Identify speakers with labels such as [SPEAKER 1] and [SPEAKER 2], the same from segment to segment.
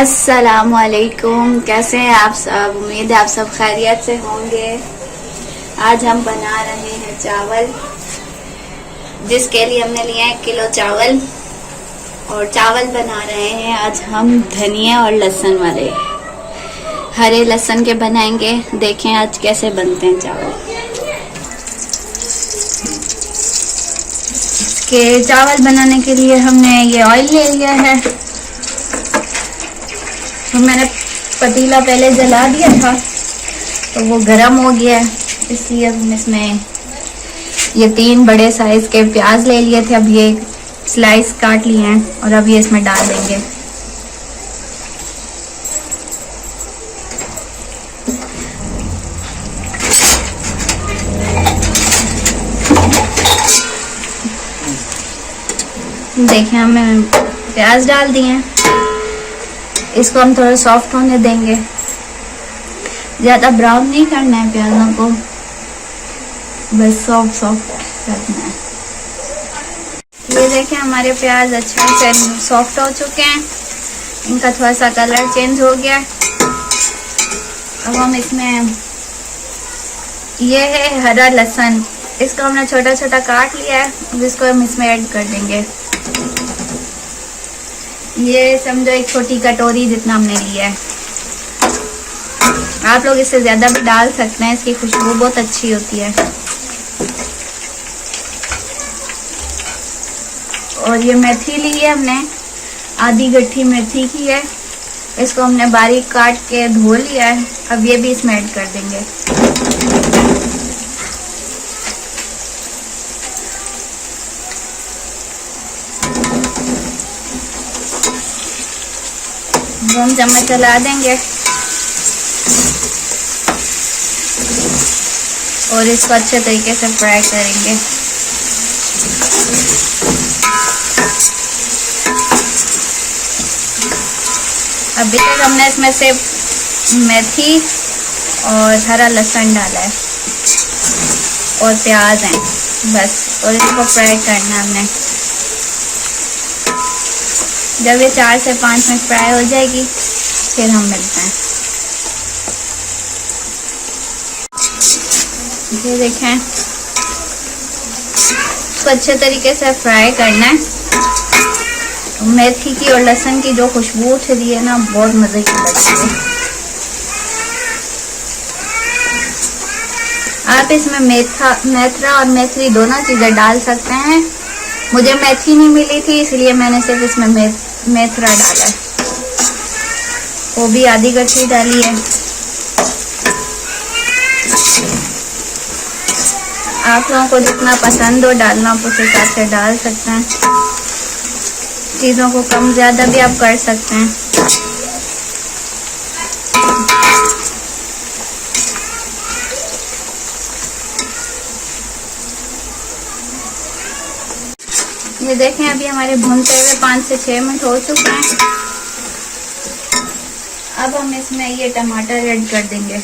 [SPEAKER 1] अस्सलामुअलैकुम, कैसे हैं आप सब। उम्मीद है आप सब खैरियत से होंगे। आज हम बना रहे हैं चावल, जिसके लिए हमने लिया 1 किलो चावल। और चावल बना रहे हैं आज हम धनिया और लहसुन वाले, हरे लहसुन के बनाएंगे। देखें आज कैसे बनते हैं चावल। इसके चावल बनाने के लिए हमने ये ऑयल ले लिया है। तो मैंने पतीला पहले जला दिया था तो वो गरम हो गया है, इसलिए हम इसमें ये 3 बड़े साइज के प्याज ले लिए थे। अब ये स्लाइस काट लिए हैं और अब ये इसमें डाल देंगे। देखें हमने प्याज डाल दिए हैं। इसको हम थोड़ा सॉफ्ट होने देंगे, ज़्यादा ब्राउन नहीं करना है प्याजों को, बस सॉफ्ट करना है। ये देखें हमारे प्याज अच्छे से सॉफ्ट हो चुके हैं, इनका थोड़ा सा कलर चेंज हो गया। अब हम इसमें ये है हरा लहसुन, इसको हमने छोटा छोटा काट लिया है, जिसको हम इसमें ऐड कर देंगे। ये समझो 1 छोटी कटोरी जितना हमने लिया है। आप लोग इससे ज्यादा भी डाल सकते हैं, इसकी खुशबू बहुत अच्छी होती है। और ये मेथी ली है हमने, आधी गट्ठी मेथी की है। इसको हमने बारीक काट के धो लिया है। अब ये भी इसमें ऐड कर देंगे। हम चम्मच चला देंगे और इसको अच्छे तरीके से फ्राई करेंगे। अभी तक हमने इसमें से मेथी और हरा लहसुन डाला है और प्याज है बस, और इसको फ्राई करना है हमने। जब ये 4 से 5 मिनट फ्राई हो जाएगी फिर हम मिलते हैं। ये देखें, इसको अच्छे तरीके से फ्राई करना है। मेथी की और लहसुन की जो खुशबू उठ रही है ना, बहुत मज़े की लगती है। आप इसमें मेथरा और मेथी दोनों चीज़ें डाल सकते हैं। मुझे मेथी नहीं मिली थी, इसलिए मैंने सिर्फ इसमें मेथरा डाला है, वो भी आधी गट्ठी डाली है। आप लोगों को जितना पसंद हो डालना आप उस हिसाब से डाल सकते हैं। चीज़ों को कम ज़्यादा भी आप कर सकते हैं। ये देखें अभी हमारे भूनते हुए 5 से 6 मिनट हो चुके हैं। अब हम इसमें ये टमाटर ऐड कर देंगे।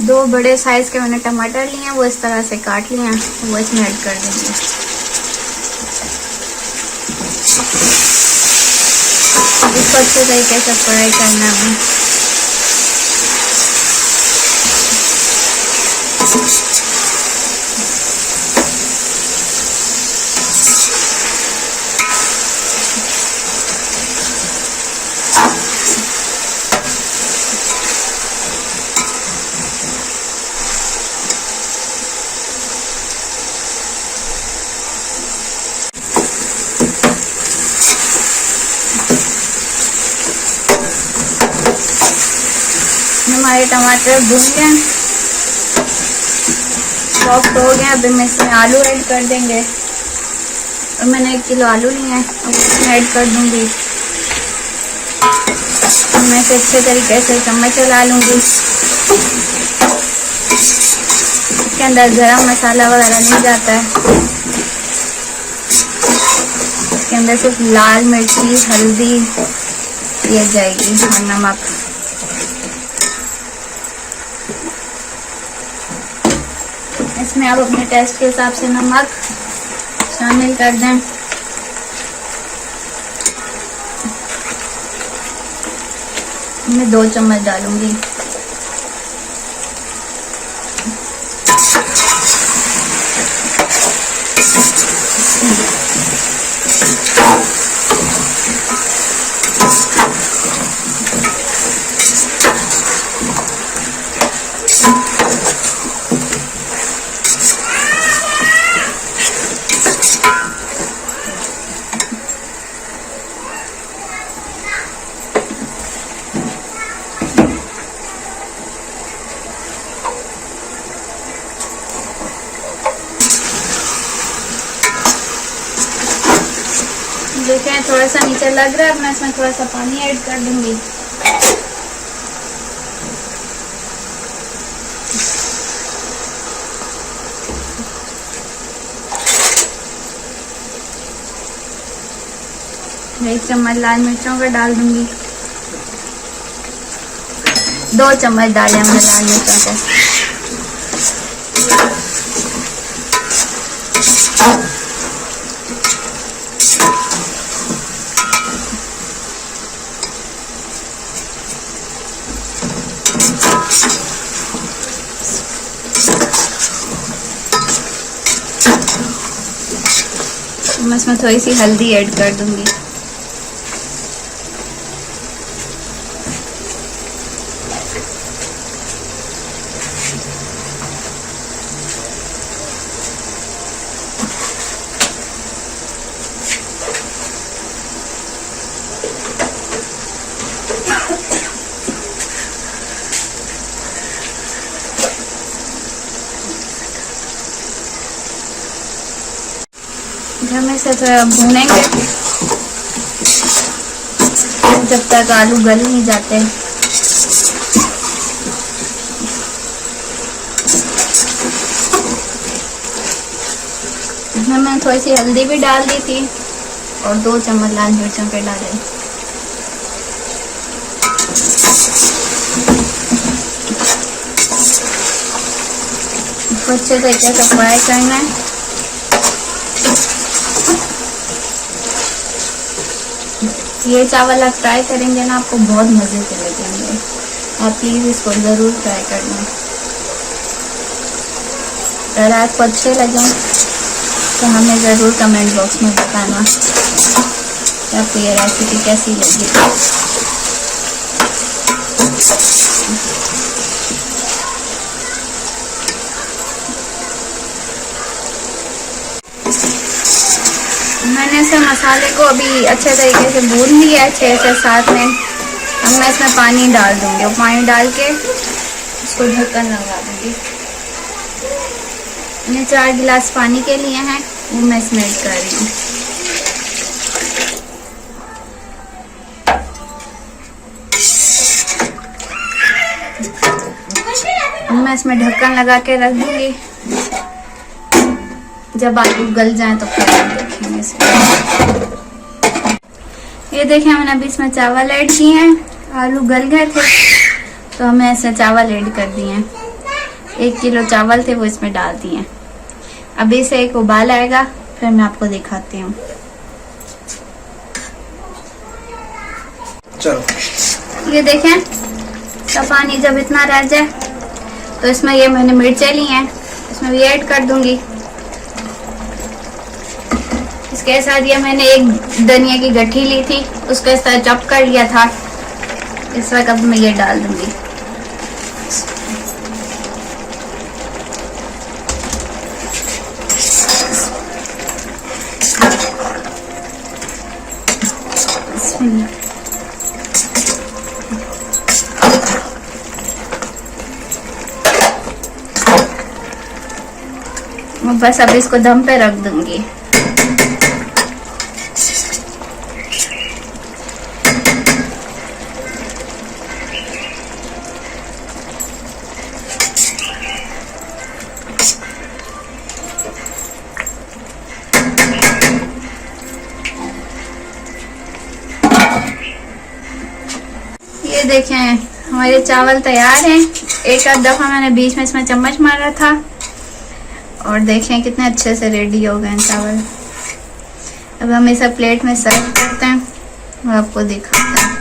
[SPEAKER 1] 2 बड़े साइज के मैंने टमाटर लिए हैं, वो इस तरह से काट लिए हैं, वो इसमें ऐड कर देंगे। इसको अच्छे तरीके से फ्राई करना है। हमारे टमाटर भून गए, सॉफ्ट हो गए। अब हम इसमें आलू ऐड कर देंगे। और मैंने 1 किलो आलू लिया है, अब इसमें ऐड कर दूंगी। मैं इसे अच्छे तरीके से चम्मच चला लूँगी। इसके अंदर गरम मसाला वगैरह नहीं जाता है, इसके अंदर सिर्फ लाल मिर्ची, हल्दी ये जाएगी और नमक। इसमें आप अपने टेस्ट के हिसाब से नमक शामिल कर दें। मैं 2 चम्मच डालूंगी। देखें थोड़ा सा नीचे लग रहा है, मैं इसमें थोड़ा सा पानी ऐड कर दूंगी। एक चम्मच लाल मिर्चों का डाल दूंगी। 2 चम्मच डाले हमने लाल मिर्चों के। मैं इसमें थोड़ी सी हल्दी ऐड कर दूंगी। हम इसे थोड़ा भूनेंगे जब तक आलू गल नहीं जाते। इसमें मैंने थोड़ी सी हल्दी भी डाल दी थी और 2 चम्मच लाल मिर्चों के डाले। अच्छे तरीके से फ्राई करना है। ये चावल आप फ्राई करेंगे ना, आपको बहुत मज़े के लगेंगे। आप प्लीज़ इसको ज़रूर ट्राई करना। अगर आपको अच्छे लगें तो हमें ज़रूर कमेंट बॉक्स में बताना कि आपको ये रेसिपी कैसी लगी। मैंने इसे मसाले को अभी अच्छे तरीके से भून लिया है अच्छे से। साथ में अब मैं इसमें पानी डाल दूंगी और पानी डाल के इसको ढक्कन लगा दूंगी। मैंने 4 गिलास पानी के लिए हैं, वो मैं इसमें ऐड कर रही हूँ। मैं इसमें ढक्कन लगा के रख दूंगी। जब आलू गल जाएं तो फिर देखेंगे इसे। ये देखें मैंने अभी इसमें चावल ऐड किए हैं। आलू गल गए थे तो हमें ऐसे चावल ऐड कर दिए हैं। 1 किलो चावल थे वो इसमें डाल दिए हैं। अभी इसे एक उबाल आएगा फिर मैं आपको दिखाती हूँ। चलो ये देखें तो पानी जब इतना रह जाए तो इसमें ये मैंने मिर्चें ली हैं, इसमें भी ऐड कर दूंगी। इसके साथ ये मैंने एक धनिया की गठरी ली थी, उसके साथ चॉप कर लिया था। इस वक्त अब मैं ये डाल दूंगी। बस अब इसको दम पे रख दूंगी। ये देखें हमारे चावल तैयार हैं। एक आध दफा मैंने बीच में इसमें चम्मच मारा था और देखें कितने अच्छे से रेडी हो गए हैं चावल। अब हम इसे प्लेट में सर्व करते हैं और आपको दिखाते हैं।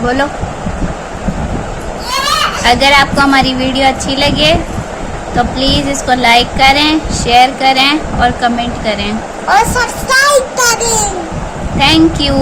[SPEAKER 1] बोलो। अगर आपको हमारी वीडियो अच्छी लगे तो प्लीज़ इसको लाइक करें, शेयर करें और कमेंट करें
[SPEAKER 2] और सब्सक्राइब करें।
[SPEAKER 1] Thank you.